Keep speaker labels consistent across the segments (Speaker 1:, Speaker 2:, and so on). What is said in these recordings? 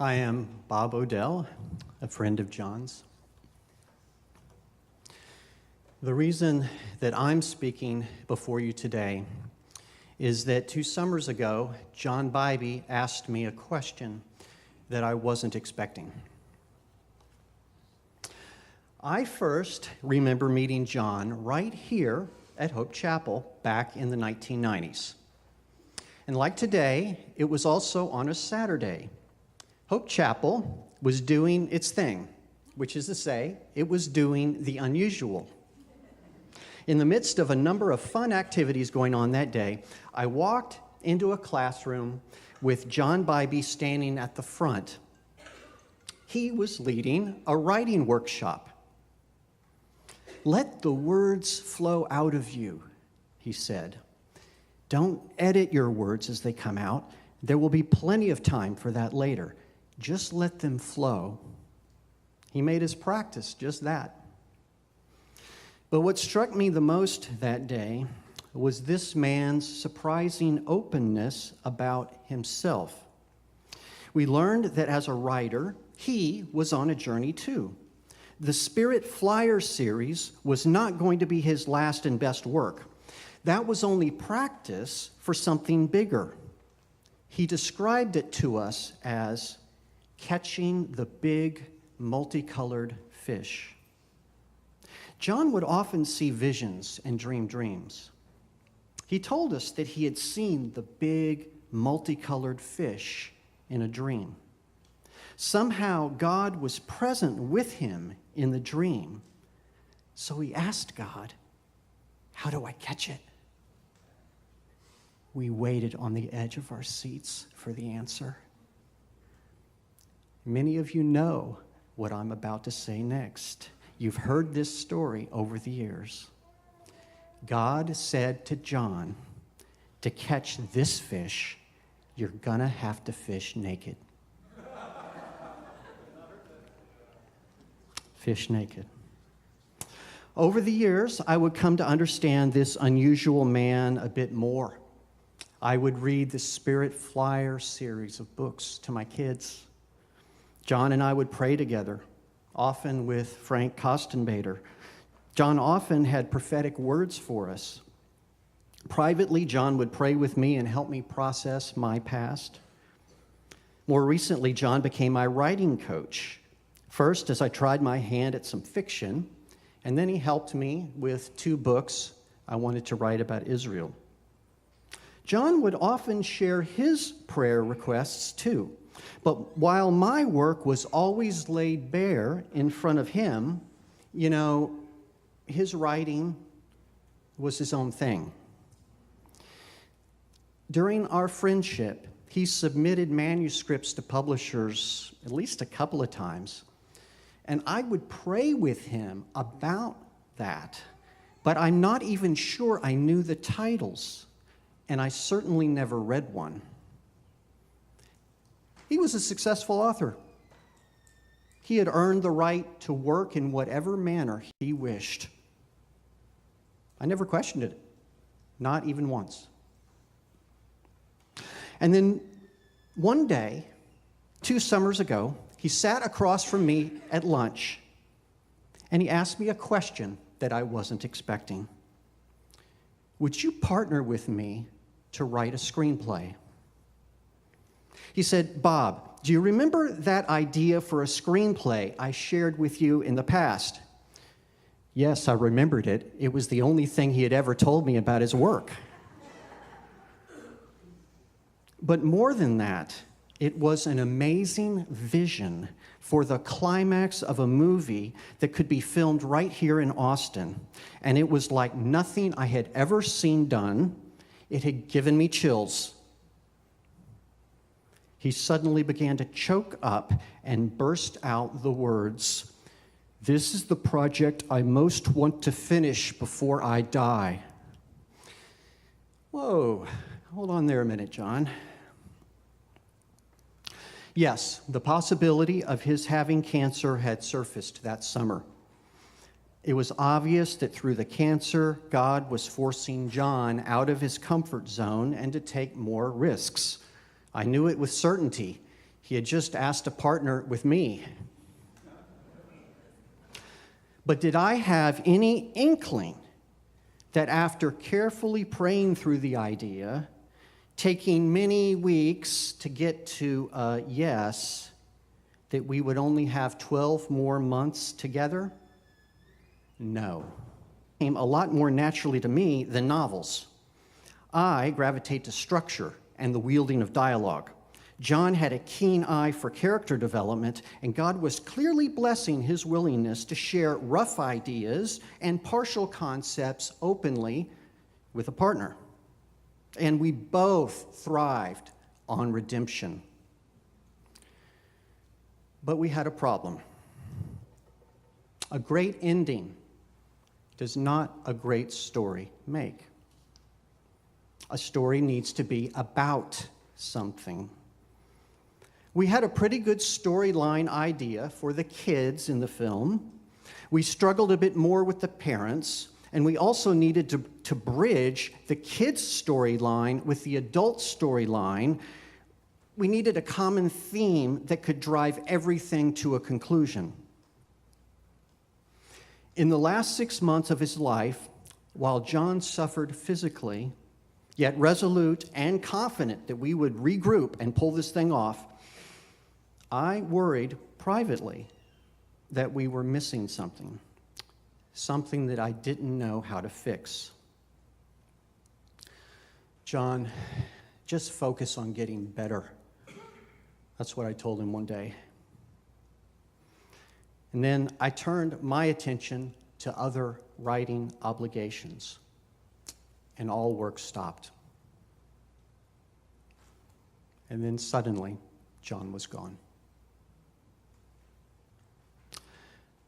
Speaker 1: I am Bob ODell, a friend of John's. The reason that I'm speaking before you today is that 2 summers ago, John Bibee asked me a question that I wasn't expecting. I first remember meeting John right here at Hope Chapel back in the 1990s. And like today, it was also on a Saturday. Hope Chapel was doing its thing, which is to say, it was doing the unusual. In the midst of a number of fun activities going on that day, I walked into a classroom with John Bibee standing at the front. He was leading a writing workshop. "Let the words flow out of you," he said. "Don't edit your words as they come out. There will be plenty of time for that later. Just let them flow." He made his practice just that. But what struck me the most that day was this man's surprising openness about himself. We learned that as a writer, he was on a journey too. The Spirit Flyer series was not going to be his last and best work. That was only practice for something bigger. He described it to us as catching the big, multicolored fish. John would often see visions and dream dreams. He told us that he had seen the big, multicolored fish in a dream. Somehow, God was present with him in the dream. So he asked God, "How do I catch it?" We waited on the edge of our seats for the answer. Many of you know what I'm about to say next. You've heard this story over the years. God said to John, "To catch this fish, you're gonna have to fish naked." Fish naked. Over the years, I would come to understand this unusual man a bit more. I would read the Spirit Flyer series of books to my kids. John and I would pray together, often with Frank Kostenbader. John often had prophetic words for us. Privately, John would pray with me and help me process my past. More recently, John became my writing coach. First, as I tried my hand at some fiction, and then he helped me with 2 books I wanted to write about Israel. John would often share his prayer requests too. But while my work was always laid bare in front of him, his writing was his own thing. During our friendship, he submitted manuscripts to publishers at least a couple of times, and I would pray with him about that, but I'm not even sure I knew the titles, and I certainly never read one. He was a successful author. He had earned the right to work in whatever manner he wished. I never questioned it, not even once. And then one day, 2 summers ago, he sat across from me at lunch, and he asked me a question that I wasn't expecting. "Would you partner with me to write a screenplay?" He said, "Bob, do you remember that idea for a screenplay I shared with you in the past?" Yes, I remembered it. It was the only thing he had ever told me about his work. But more than that, it was an amazing vision for the climax of a movie that could be filmed right here in Austin. And it was like nothing I had ever seen done. It had given me chills. He suddenly began to choke up and burst out the words, "This is the project I most want to finish before I die." Whoa, hold on there a minute, John. Yes, the possibility of his having cancer had surfaced that summer. It was obvious that through the cancer, God was forcing John out of his comfort zone and to take more risks. I knew it with certainty. He had just asked to partner with me. But did I have any inkling that after carefully praying through the idea, taking many weeks to get to a yes, that we would only have 12 more months together? No. It came a lot more naturally to me than novels. I gravitate to structure and the wielding of dialogue. John had a keen eye for character development, and God was clearly blessing his willingness to share rough ideas and partial concepts openly with a partner. And we both thrived on redemption. But we had a problem. A great ending does not a great story make. A story needs to be about something. We had a pretty good storyline idea for the kids in the film. We struggled a bit more with the parents, and we also needed to bridge the kids' storyline with the adult storyline. We needed a common theme that could drive everything to a conclusion. In the last 6 months of his life, while John suffered physically, yet resolute and confident that we would regroup and pull this thing off, I worried privately that we were missing something that I didn't know how to fix. John, just focus on getting better. That's what I told him one day. And then I turned my attention to other writing obligations, and all work stopped. And then suddenly, John was gone.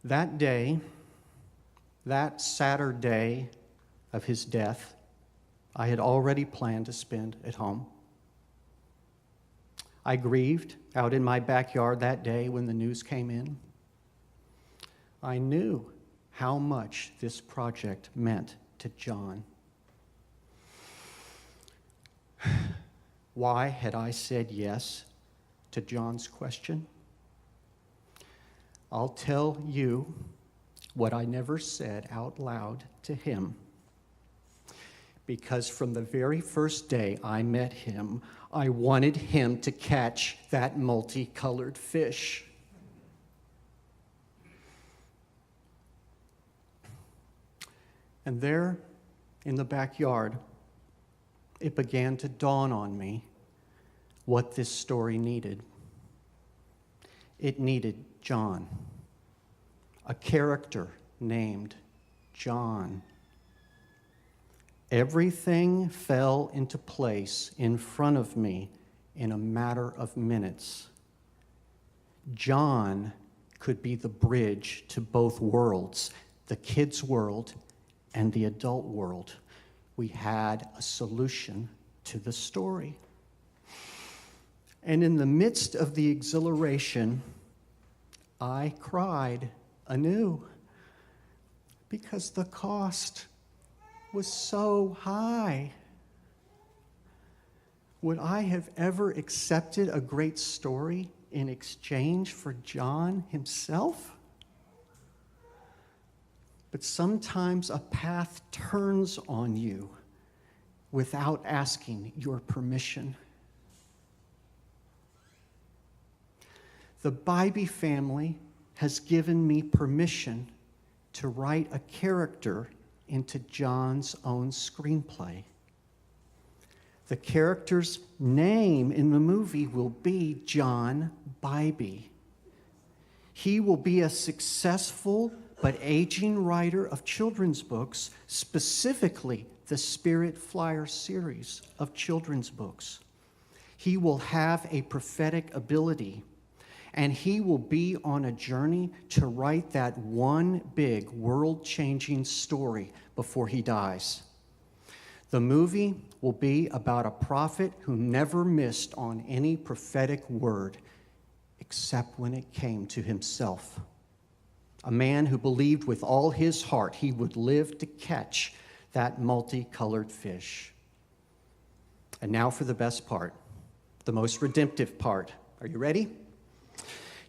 Speaker 1: That day, that Saturday of his death, I had already planned to spend at home. I grieved out in my backyard that day when the news came in. I knew how much this project meant to John. Why had I said yes to John's question? I'll tell you what I never said out loud to him. Because from the very first day I met him, I wanted him to catch that multicolored fish. And there in the backyard, it began to dawn on me what this story needed. It needed John, a character named John. Everything fell into place in front of me in a matter of minutes. John could be the bridge to both worlds, the kids' world and the adult world. We had a solution to the story. And in the midst of the exhilaration, I cried anew because the cost was so high. Would I have ever accepted a great story in exchange for John himself? But sometimes a path turns on you without asking your permission. The Bibee family has given me permission to write a character into John's own screenplay. The character's name in the movie will be John Bibee. He will be a successful but aging writer of children's books, specifically the Spirit Flyer series of children's books. He will have a prophetic ability, and he will be on a journey to write that one big world-changing story before he dies. The movie will be about a prophet who never missed on any prophetic word except when it came to himself. A man who believed with all his heart he would live to catch that multicolored fish. And now for the best part, the most redemptive part Are you ready?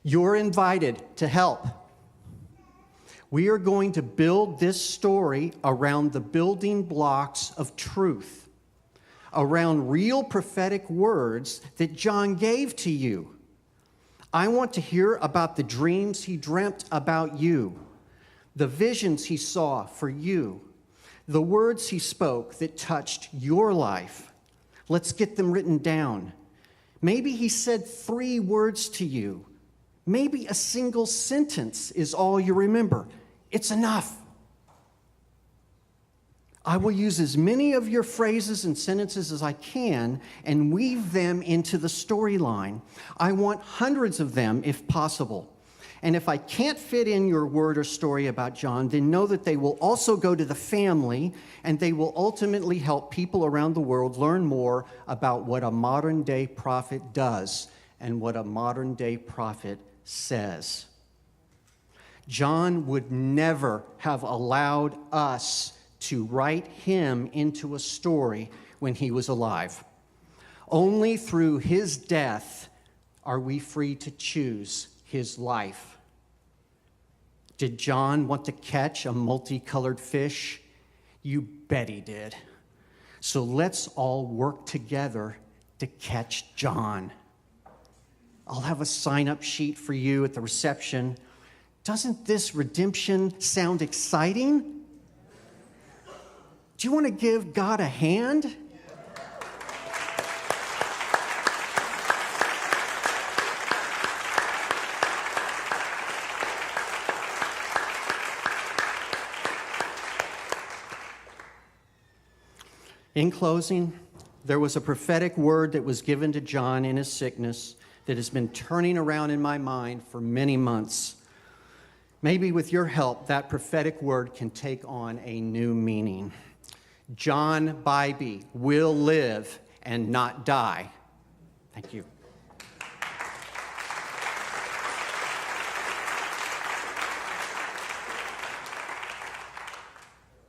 Speaker 1: You're invited to help. We are going to build this story around the building blocks of truth, around real prophetic words that John gave to you. I want to hear about the dreams he dreamt about you, the visions he saw for you, the words he spoke that touched your life. Let's get them written down. Maybe he said 3 words to you. Maybe a single sentence is all you remember. It's enough. I will use as many of your phrases and sentences as I can and weave them into the storyline. I want hundreds of them if possible. And if I can't fit in your word or story about John, then know that they will also go to the family and they will ultimately help people around the world learn more about what a modern-day prophet does and what a modern-day prophet says. John would never have allowed us to write him into a story when he was alive. Only through his death are we free to choose his life. Did John want to catch a multicolored fish? You bet he did. So let's all work together to catch John. I'll have a sign-up sheet for you at the reception. Doesn't this redemption sound exciting? Do you want to give God a hand? In closing, there was a prophetic word that was given to John in his sickness that has been turning around in my mind for many months. Maybe with your help, that prophetic word can take on a new meaning. John Bibee will live and not die. Thank you.